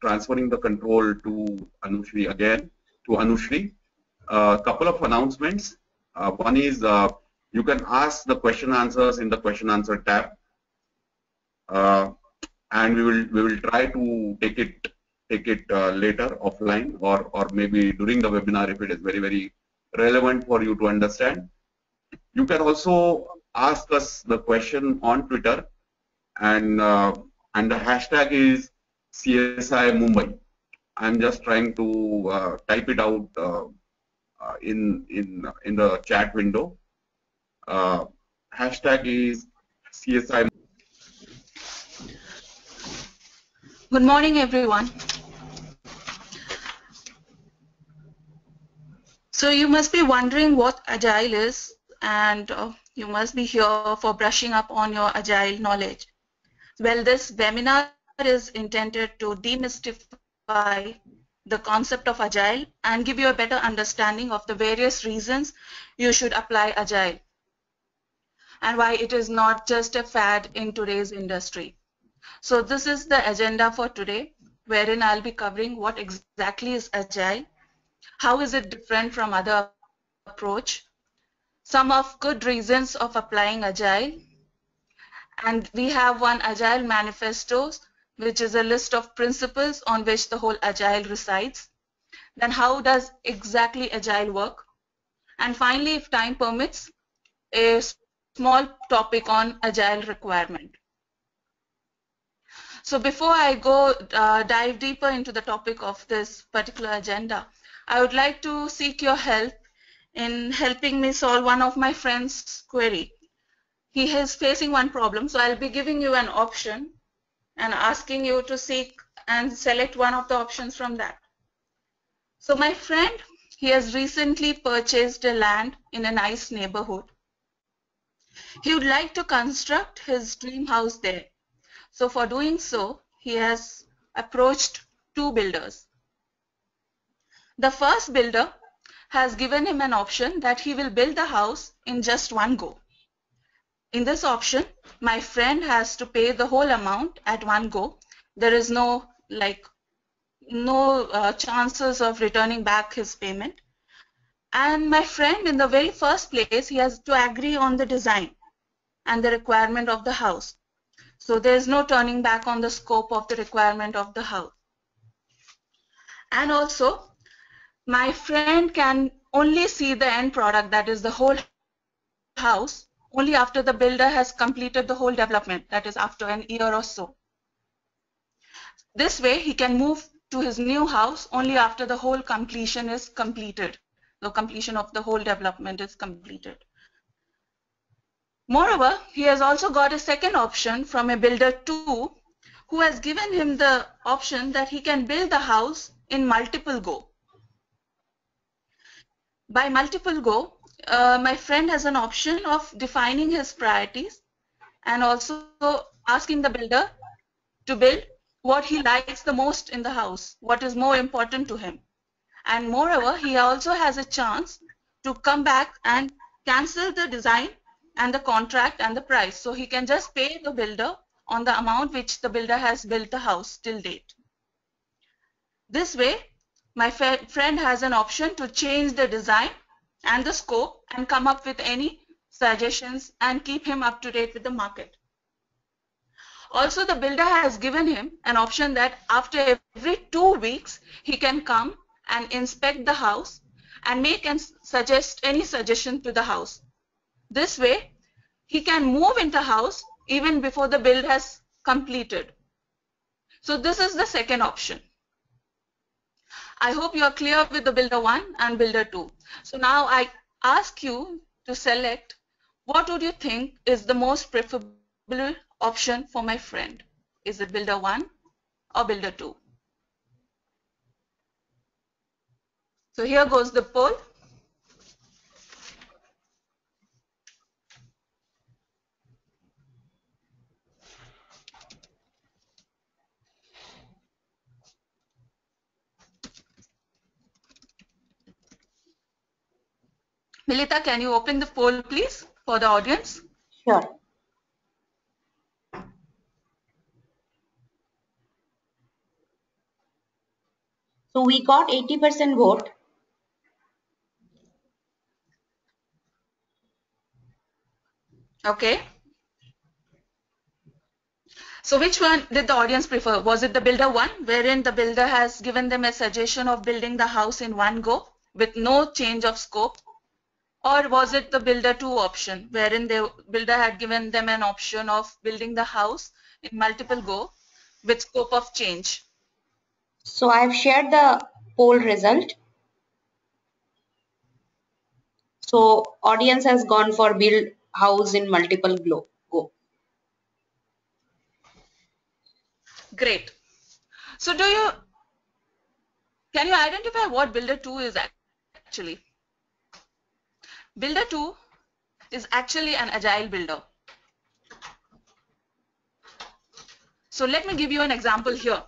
transferring the control to Anushri again. Couple of announcements. One is you can ask the question answers in the question answer tab, and we will try to take it later offline or maybe during the webinar if it is very relevant for you to understand. You can also ask us the question on Twitter, and the hashtag is CSI Mumbai. I'm just trying to type it out in the chat window. Hashtag is CSI. Good morning, everyone. So you must be wondering what Agile is, and you must be here for brushing up on your Agile knowledge. Well, this webinar is intended to demystify the concept of Agile and give you a better understanding of the various reasons you should apply Agile and why it is not just a fad in today's industry. So this is the agenda for today, wherein I'll be covering what exactly is Agile, how is it different from other approach, some of good reasons of applying Agile, and we have one Agile manifesto, which is a list of principles on which the whole Agile resides. Then how does exactly Agile work? And finally, if time permits, a small topic on Agile requirement. So before I go dive deeper into the topic of this particular agenda, I would like to seek your help in helping me solve one of my friend's query. He is facing one problem, so I'll be giving you an option and asking you to seek and select one of the options from that. So my friend, he has recently purchased a land in a nice neighborhood. He would like to construct his dream house there. So for doing so, he has approached two builders. The first builder has given him an option that he will build the house in just one go. In this option, my friend has to pay the whole amount at one go. There is no chances of returning back his payment. And my friend, in the very first place, he has to agree on the design and the requirement of the house. So there is no turning back on the scope of the requirement of the house. And also, my friend can only see the end product, that is the whole house, only after the builder has completed the whole development, that is after an year or so. This way, he can move to his new house only after the whole completion is completed. The completion of the whole development is completed. Moreover, he has also got a second option from a builder 2 who has given him the option that he can build the house in multiple go. By multiple go, my friend has an option of defining his priorities and also asking the builder to build what he likes the most in the house, what is more important to him. And moreover, he also has a chance to come back and cancel the design and the contract and the price. So he can just pay the builder on the amount which the builder has built the house till date. This way, my friend has an option to change the design and the scope and come up with any suggestions and keep him up to date with the market. Also, the builder has given him an option that after every 2 weeks, he can come and inspect the house and make and suggest any suggestion to the house. This way, he can move into house even before the build has completed. So this is the second option. I hope you are clear with the builder 1 and builder 2. So now I ask you to select what would you think is the most preferable option for my friend. Is it builder 1 or builder 2? So here goes the poll. Milita, can you open the poll, please, for the audience? Sure. So we got 80% vote. Okay. So which one did the audience prefer? Was it the builder one, wherein the builder has given them a suggestion of building the house in one go with no change of scope? Or was it the builder two option, wherein the builder had given them an option of building the house in multiple go with scope of change? So I've shared the poll result. So audience has gone for build house in multiple go. Great. So can you identify what builder two is actually? Builder two is actually an agile builder. So let me give you an example here.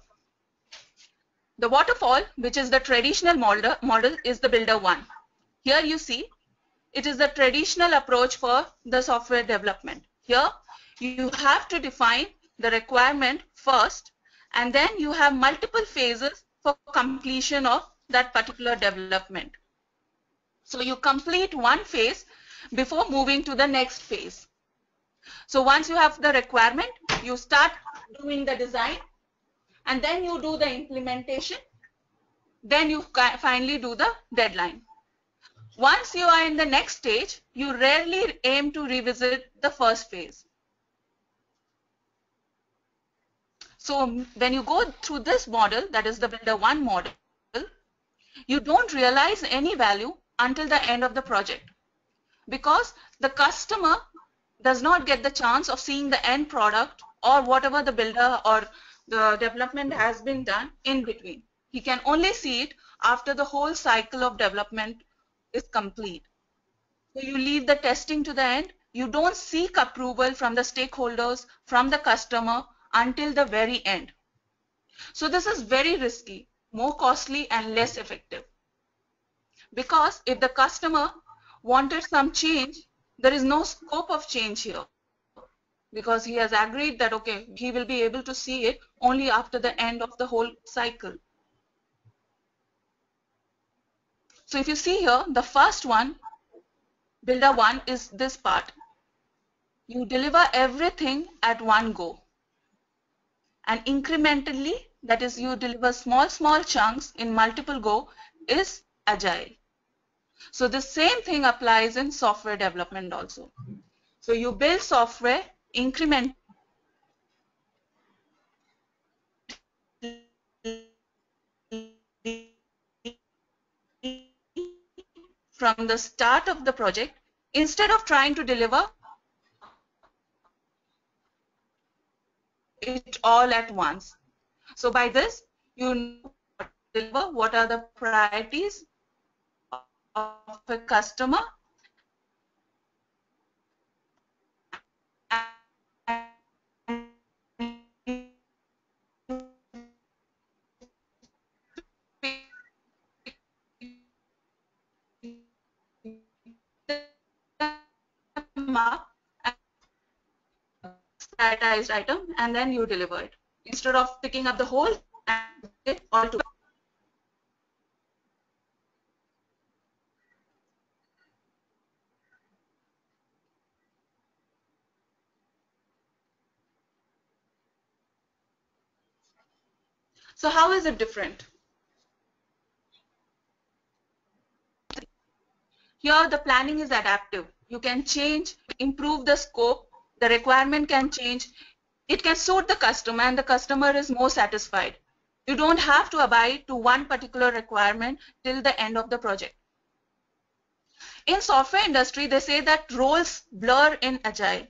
The waterfall, which is the traditional model is the builder one. Here you see, it is the traditional approach for the software development. Here, you have to define the requirement first, and then you have multiple phases for completion of that particular development. So you complete one phase before moving to the next phase. So once you have the requirement, you start doing the design, and then you do the implementation, then you finally do the deadline. Once you are in the next stage, you rarely aim to revisit the first phase. So when you go through this model, that is the builder one model, you don't realize any value until the end of the project, because the customer does not get the chance of seeing the end product or whatever the builder or the development has been done in between. He can only see it after the whole cycle of development is complete. So you leave the testing to the end. You don't seek approval from the stakeholders, from the customer until the very end. So this is very risky, more costly and less effective. Because if the customer wanted some change, there is no scope of change here. Because he has agreed that, okay, he will be able to see it only after the end of the whole cycle. So if you see here, the first one, builder one, is this part. You deliver everything at one go. And incrementally, that is, you deliver small chunks in multiple go, is agile. So the same thing applies in software development also. So you build software incrementally from the start of the project instead of trying to deliver it all at once. So by this, you deliver what are the priorities of a customer prioritized item, and then you deliver it instead of picking up the whole and it all together. So how is it different? Here the planning is adaptive. You can change, improve the scope, the requirement can change. It can suit the customer and the customer is more satisfied. You don't have to abide to one particular requirement till the end of the project. In software industry, they say that roles blur in agile.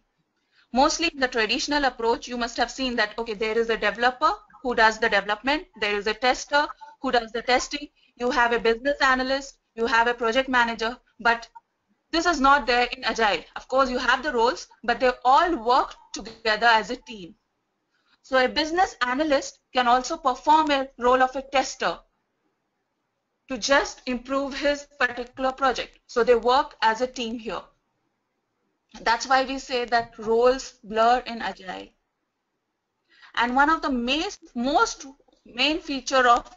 Mostly in the traditional approach, you must have seen that, okay, there is a developer who does the development, there is a tester who does the testing, you have a business analyst, you have a project manager, but this is not there in agile. Of course, you have the roles, but they all work together as a team. So a business analyst can also perform a role of a tester to just improve his particular project. So they work as a team here. That's why we say that roles blur in agile. And one of the most main feature of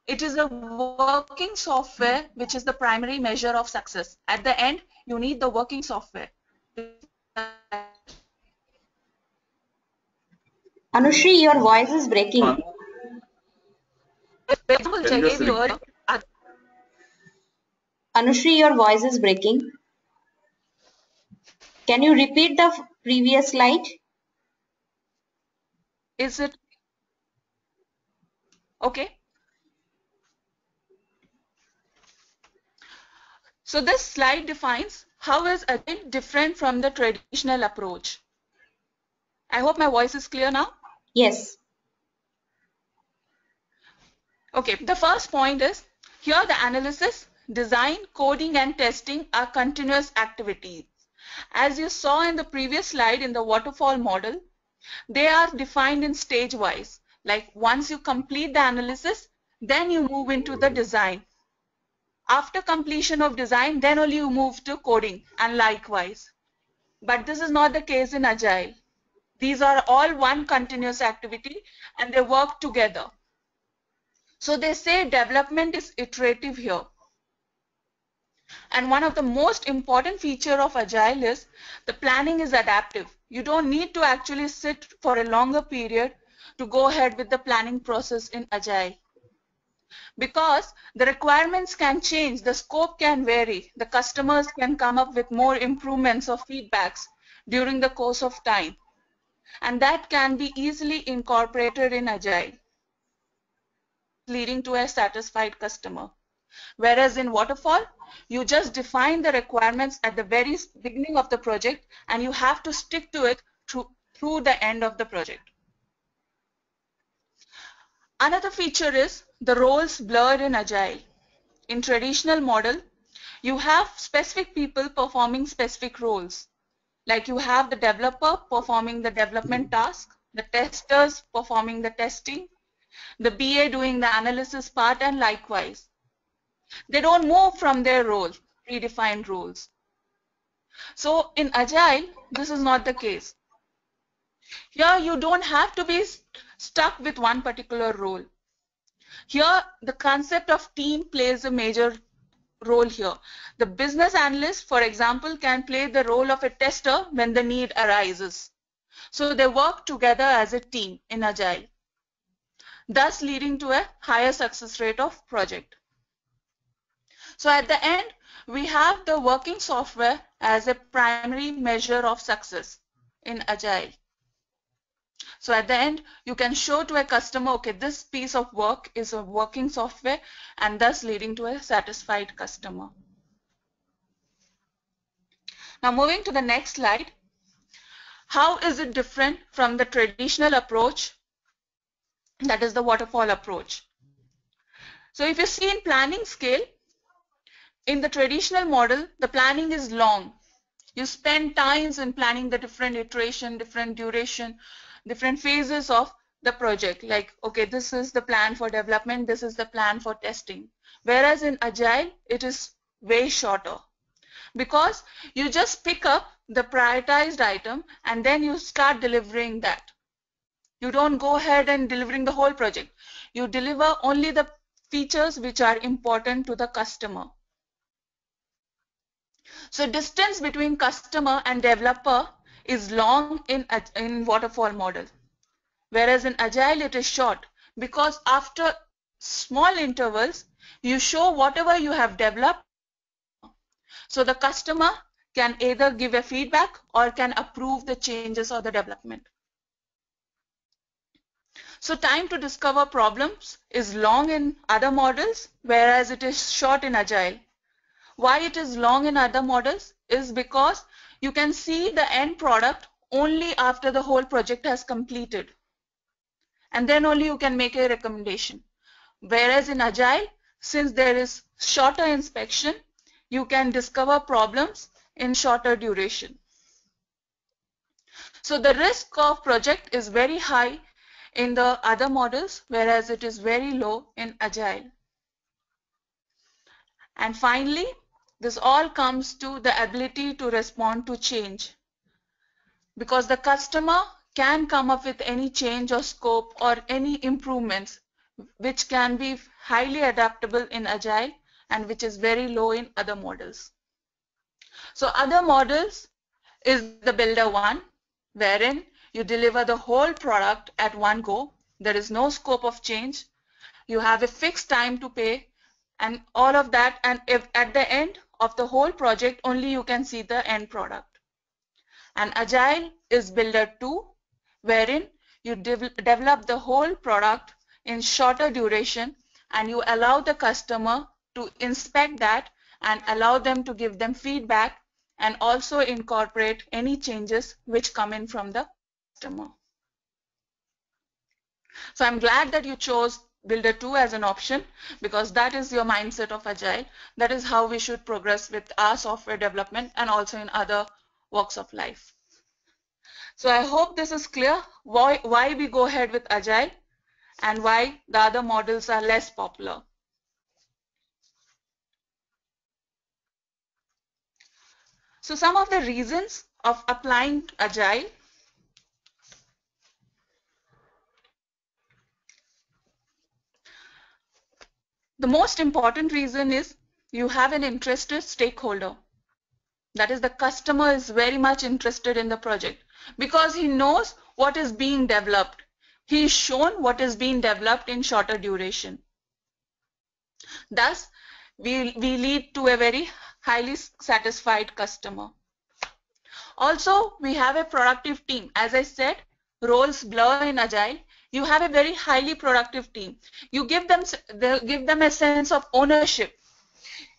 It is a working software which is the primary measure of success. At the end, you need the working software. Anushri, your voice is breaking. Which I gave you earlier. Anushri, your voice is breaking. Can you repeat the previous slide? Is it okay? So this slide defines how is Agile different from the traditional approach. I hope my voice is clear now. Yes. Okay, the first point is here the analysis, design, coding and testing are continuous activities. As you saw in the previous slide in the waterfall model, they are defined in stage wise. Like once you complete the analysis, then you move into the design. After completion of design, then only you move to coding and likewise. But this is not the case in Agile. These are all one continuous activity and they work together. So they say development is iterative here. And one of the most important feature of Agile is the planning is adaptive. You don't need to actually sit for a longer period to go ahead with the planning process in Agile. Because the requirements can change, the scope can vary, the customers can come up with more improvements or feedbacks during the course of time. And that can be easily incorporated in Agile, leading to a satisfied customer. Whereas in Waterfall, you just define the requirements at the very beginning of the project and you have to stick to it through the end of the project. Another feature is the roles blurred in Agile. In traditional model, you have specific people performing specific roles. Like you have the developer performing the development task, the testers performing the testing, the BA doing the analysis part and likewise. They don't move from their role, predefined roles. So in Agile, this is not the case. Here you don't have to be stuck with one particular role. Here the concept of team plays a major role here. The business analyst, for example, can play the role of a tester when the need arises. So they work together as a team in Agile, thus leading to a higher success rate of project. So at the end, we have the working software as a primary measure of success in Agile. So at the end, you can show to a customer, okay, this piece of work is a working software and thus leading to a satisfied customer. Now moving to the next slide. How is it different from the traditional approach, that is the waterfall approach? So if you see in planning scale, in the traditional model, the planning is long. You spend times in planning the different iteration, different duration, different phases of the project. Like, okay, this is the plan for development, this is the plan for testing. Whereas in Agile, it is way shorter. Because you just pick up the prioritized item and then you start delivering that. You don't go ahead and delivering the whole project. You deliver only the features which are important to the customer. So distance between customer and developer is long in waterfall model. Whereas in Agile it is short because after small intervals you show whatever you have developed. So the customer can either give a feedback or can approve the changes or the development. So time to discover problems is long in other models, whereas it is short in Agile. Why it is long in other models is because you can see the end product only after the whole project has completed. And then only you can make a recommendation. Whereas in Agile, since there is shorter inspection, you can discover problems in shorter duration. So the risk of project is very high in the other models, whereas it is very low in Agile. And finally, this all comes to the ability to respond to change. because the customer can come up with any change or scope or any improvements which can be highly adaptable in Agile and which is very low in other models. So other models is the builder one, wherein you deliver the whole product at one go. There is no scope of change. You have a fixed time to pay and all of that, and if at the end of the whole project only you can see the end product. And Agile is builder 2, wherein you develop the whole product in shorter duration and you allow the customer to inspect that and allow them to give them feedback and also incorporate any changes which come in from the customer. So I'm glad that you chose Builder 2 as an option, because that is your mindset of Agile. That is how we should progress with our software development and also in other walks of life. So I hope this is clear why we go ahead with Agile and why the other models are less popular. So some of the reasons of applying Agile. The most important reason is you have an interested stakeholder. That is, the customer is very much interested in the project because he knows what is being developed. He is shown what is being developed in shorter duration. Thus, we lead to a very highly satisfied customer. Also, we have a productive team. As I said, roles blur in Agile. You have a very highly productive team. You give them a sense of ownership.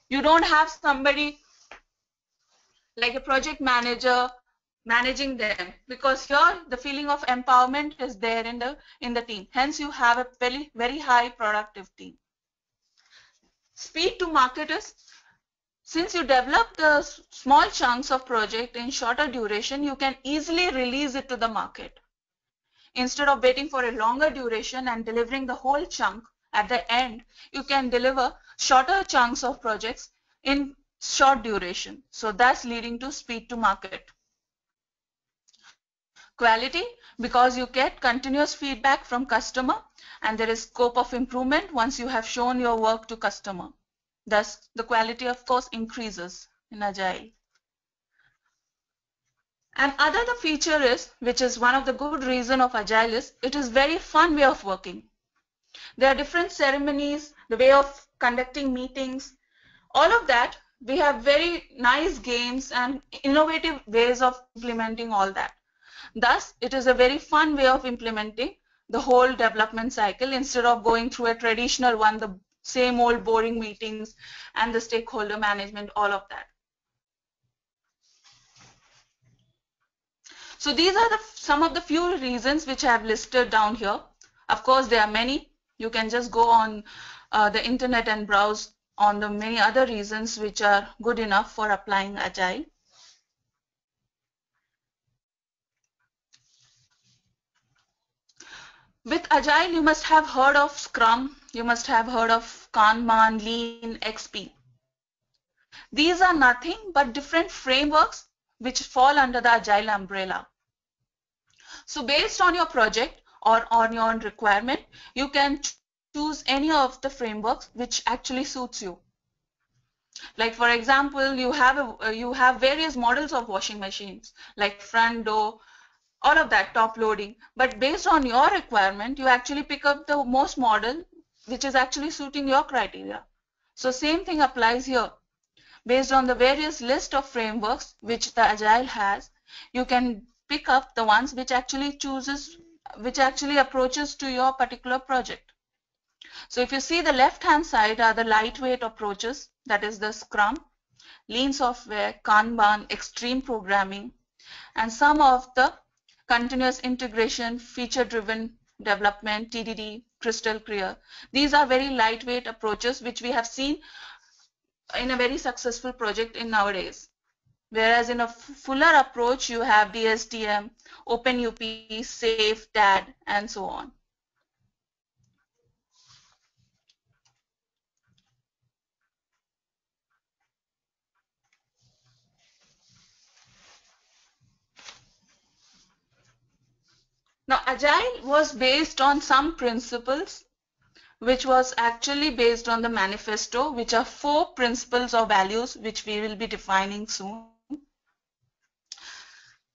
You don't have somebody like a project manager managing them, because here the feeling of empowerment is there in the team. Hence, you have a very high productive team. Speed to market is, since you develop the small chunks of project in shorter duration, you can easily release it to the market. Instead of waiting for a longer duration and delivering the whole chunk at the end, you can deliver shorter chunks of projects in short duration. So that's leading to speed to market. Quality, because you get continuous feedback from customer and there is scope of improvement once you have shown your work to customer. Thus, the quality, of course, increases in Agile. And another feature is, which is one of the good reasons of Agile, is it is very fun way of working. There are different ceremonies, the way of conducting meetings, all of that. We have very nice games and innovative ways of implementing all that. Thus, it is a very fun way of implementing the whole development cycle instead of going through a traditional one, the same old boring meetings and the stakeholder management, all of that. So these are some of the few reasons which I have listed down here. Of course, there are many. You can just go on the internet and browse on the many other reasons which are good enough for applying Agile. With Agile, you must have heard of Scrum, you must have heard of Kanban, Lean, XP. These are nothing but different frameworks which fall under the Agile umbrella. So based on your project or on your requirement, you can choose any of the frameworks which actually suits you. Like for example, you have various models of washing machines like front door, all of that, top loading. But based on your requirement, you actually pick up the most model which is actually suiting your criteria. So same thing applies here. Based on the various list of frameworks which the Agile has, you can pick up the ones which actually approaches to your particular project. So if you see the left-hand side are the lightweight approaches, that is the Scrum, Lean software, Kanban, extreme programming, and some of the continuous integration, feature-driven development, TDD, crystal clear. These are very lightweight approaches which we have seen in a very successful project in nowadays. Whereas in a fuller approach, you have DSTM, OpenUP, SAFe, DAD, and so on. Agile was based on some principles which was actually based on the manifesto, which are 4 principles or values which we will be defining soon.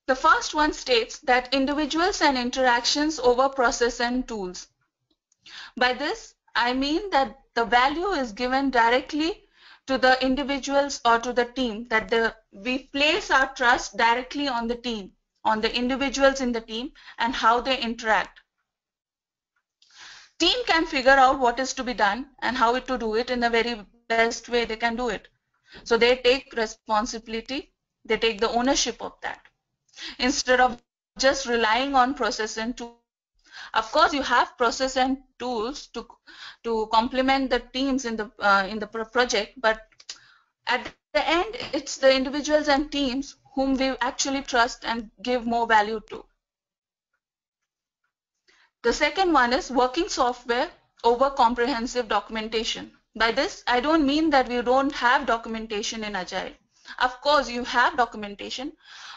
The first one states that individuals and interactions over process and tools. By this, I mean that the value is given directly to the individuals or to the team, that we place our trust directly on the team, on the individuals in the team and how they interact. Team can figure out what is to be done and how to do it in the very best way they can do it. So they take responsibility, they take the ownership of that, instead of just relying on process and tools. Of course, you have process and tools to complement the teams in the project, but at the end, it's the individuals and teams whom we actually trust and give more value to. The second one is working software over comprehensive documentation. By this, I don't mean that we don't have documentation in Agile. Of course, you have documentation,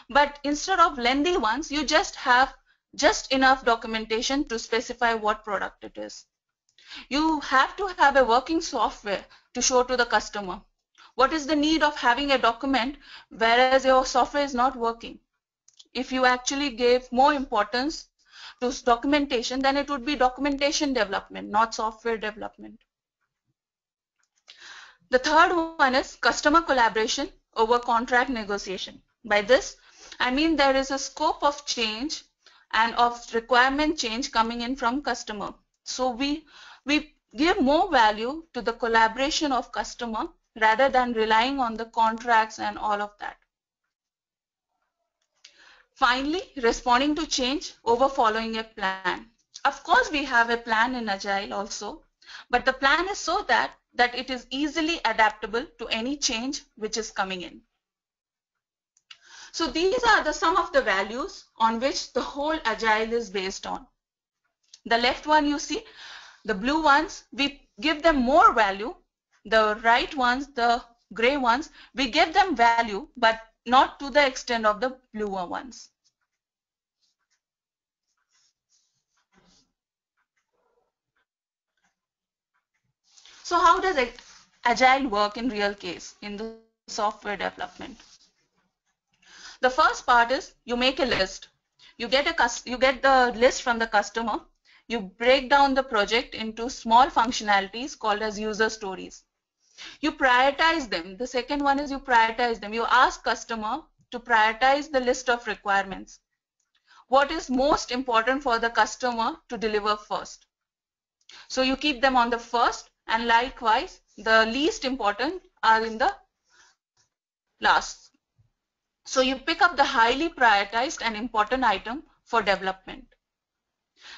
but instead of lengthy ones, you just have just enough documentation to specify what product it is. You have to have a working software to show to the customer. What is the need of having a document whereas your software is not working? If you actually gave more importance to documentation, then it would be documentation development, not software development. The third one is customer collaboration over contract negotiation. By this, I mean there is a scope of change and of requirement change coming in from customer. So we give more value to the collaboration of customer rather than relying on the contracts and all of that. Finally, responding to change over following a plan. Of course, we have a plan in Agile also, but the plan is so that it is easily adaptable to any change which is coming in. So these are some of the values on which the whole Agile is based on. The left one you see, the blue ones, we give them more value. The right ones, the gray ones, we give them value, but not to the extent of the bluer ones. So how does Agile work in real case in the software development? The first part is you make a list. You get the list from the customer. You break down the project into small functionalities called as user stories. You prioritize them. The second one is you prioritize them. You ask customer to prioritize the list of requirements. What is most important for the customer to deliver first? So you keep them on the first, and likewise the least important are in the last. So you pick up the highly prioritized and important item for development.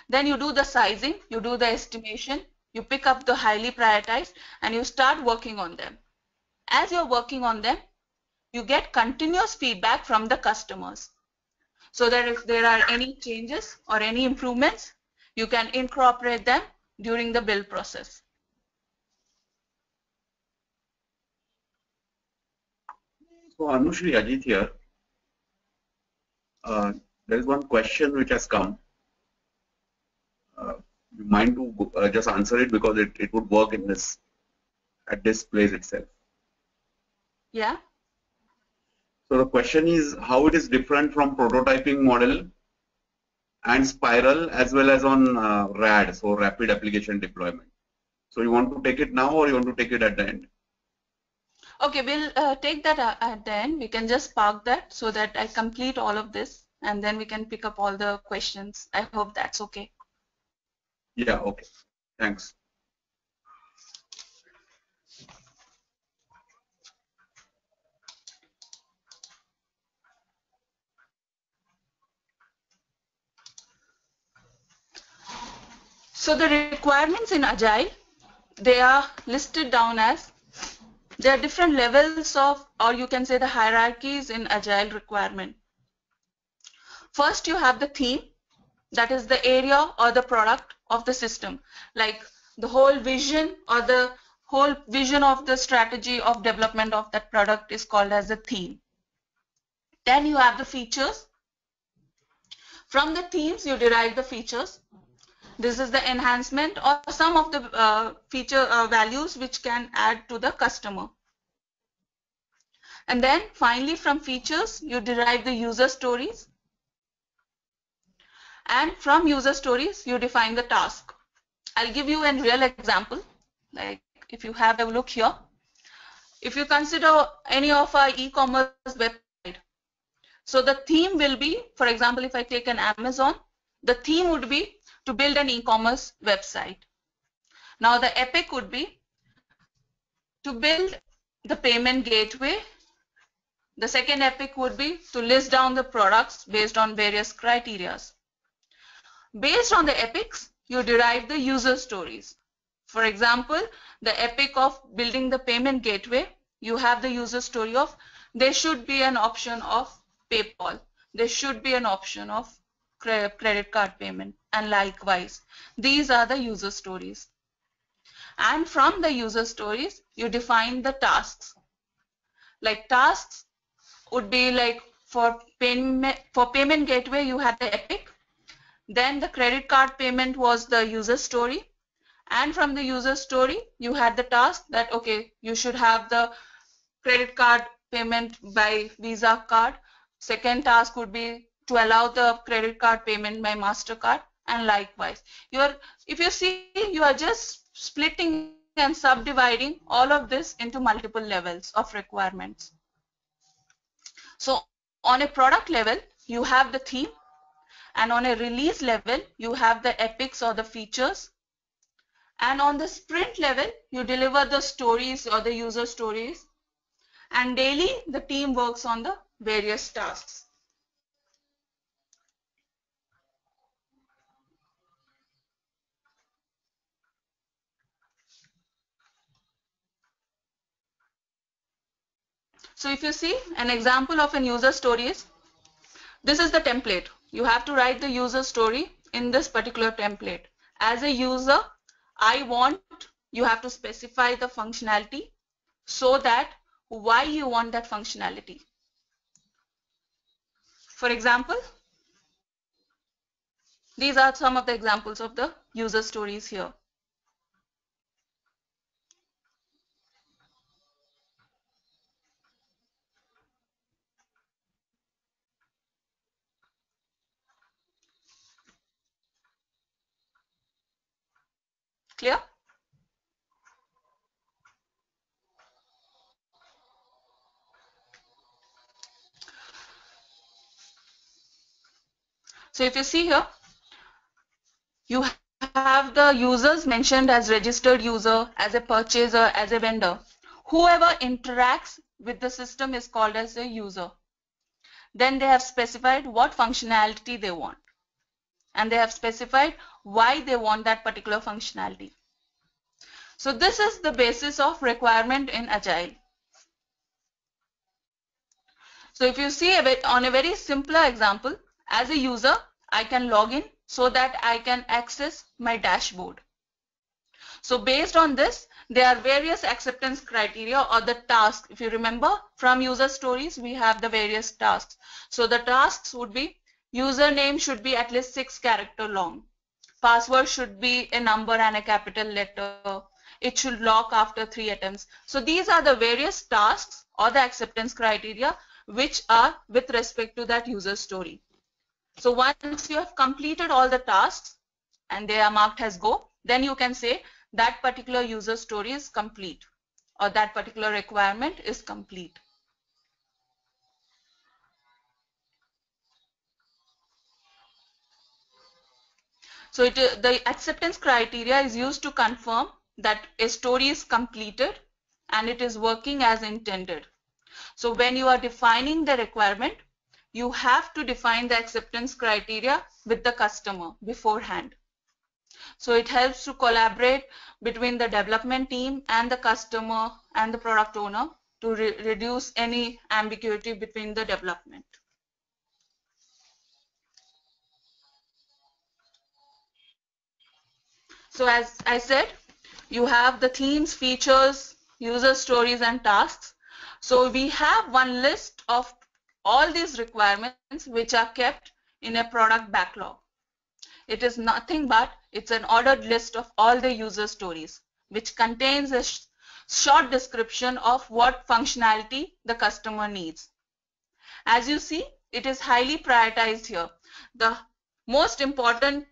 Then you do the sizing, you do the estimation, you pick up the highly prioritized and you start working on them. As you're working on them, you get continuous feedback from the customers. So that if there are any changes or any improvements, you can incorporate them during the build process. So Anushri, Ajit here. There is one question which has come. You mind to just answer it because it would work in this at this place itself. Yeah. So the question is how it is different from prototyping model and spiral as well as on RAD, so rapid application deployment. So you want to take it now or you want to take it at the end? Okay, we'll take that at the end. We can just park that so that I complete all of this and then we can pick up all the questions. I hope that's okay. Yeah, okay. Thanks. So the requirements in Agile, they are listed down as, there are different levels of, or you can say the hierarchies in Agile requirement. First, you have the theme, that is the area or the product of the system, like the whole vision or the whole vision of the strategy of development of that product is called as a theme. Then you have the features. From the themes, you derive the features. This is the enhancement or some of the feature values which can add to the customer. And then finally, from features, you derive the user stories. And from user stories, you define the task. I'll give you a real example. Like if you have a look here, if you consider any of our e-commerce website, so the theme will be, for example, if I take an Amazon, the theme would be to build an e-commerce website. Now the epic would be to build the payment gateway. The second epic would be to list down the products based on various criteria. Based on the epics, you derive the user stories. For example, the epic of building the payment gateway, you have the user story of there should be an option of PayPal. There should be an option of credit card payment, and likewise. These are the user stories. And from the user stories, you define the tasks. Like tasks would be like for payment gateway, you had the epic. Then the credit card payment was the user story. And from the user story, you had the task that, okay, you should have the credit card payment by Visa card. Second task would be to allow the credit card payment by MasterCard, and likewise. If you see, you are just splitting and subdividing all of this into multiple levels of requirements. So on a product level, you have the theme, and on a release level, you have the epics or the features. And on the sprint level, you deliver the stories or the user stories. And daily, the team works on the various tasks. So if you see an example of an user story is, this is the template. You have to write the user story in this particular template. As a user, you have to specify the functionality so that why you want that functionality. For example, these are some of the examples of the user stories here. Clear? So if you see here, you have the users mentioned as registered user, as a purchaser, as a vendor. Whoever interacts with the system is called as a user. Then they have specified what functionality they want. And they have specified why they want that particular functionality. So this is the basis of requirement in Agile. So if you see on a very simpler example, as a user, I can log in so that I can access my dashboard. So based on this, there are various acceptance criteria or the tasks. If you remember from user stories, we have the various tasks. So the tasks would be username should be at least 6 characters long. Password should be a number and a capital letter. It should lock after 3 attempts. So these are the various tasks or the acceptance criteria which are with respect to that user story. So once you have completed all the tasks and they are marked as go, then you can say that particular user story is complete or that particular requirement is complete. So the acceptance criteria is used to confirm that a story is completed and it is working as intended. So when you are defining the requirement, you have to define the acceptance criteria with the customer beforehand. So it helps to collaborate between the development team and the customer and the product owner to reduce any ambiguity between the development. So as I said, you have the themes, features, user stories, and tasks. So we have one list of all these requirements which are kept in a product backlog. It is nothing but it's an ordered list of all the user stories, which contains a short description of what functionality the customer needs. As you see, it is highly prioritized here. The most important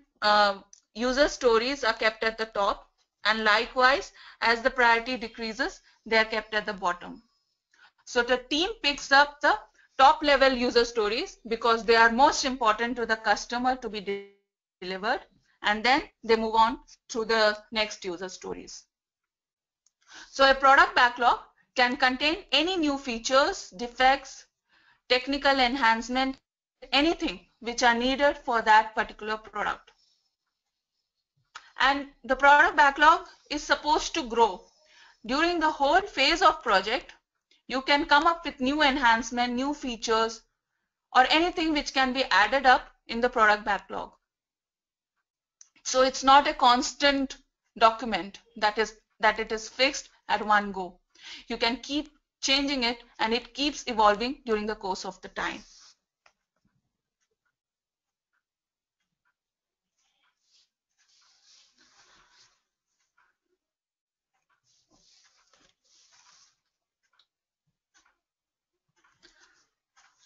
user stories are kept at the top, and likewise, as the priority decreases, they are kept at the bottom. So the team picks up the top level user stories because they are most important to the customer to be delivered, and then they move on to the next user stories. So a product backlog can contain any new features, defects, technical enhancement, anything which are needed for that particular product. And the product backlog is supposed to grow. During the whole phase of project, you can come up with new enhancement, new features, or anything which can be added up in the product backlog. So it's not a constant document that it is fixed at one go. You can keep changing it, and it keeps evolving during the course of the time.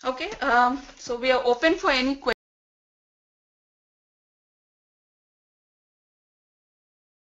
Okay, so we are open for any questions.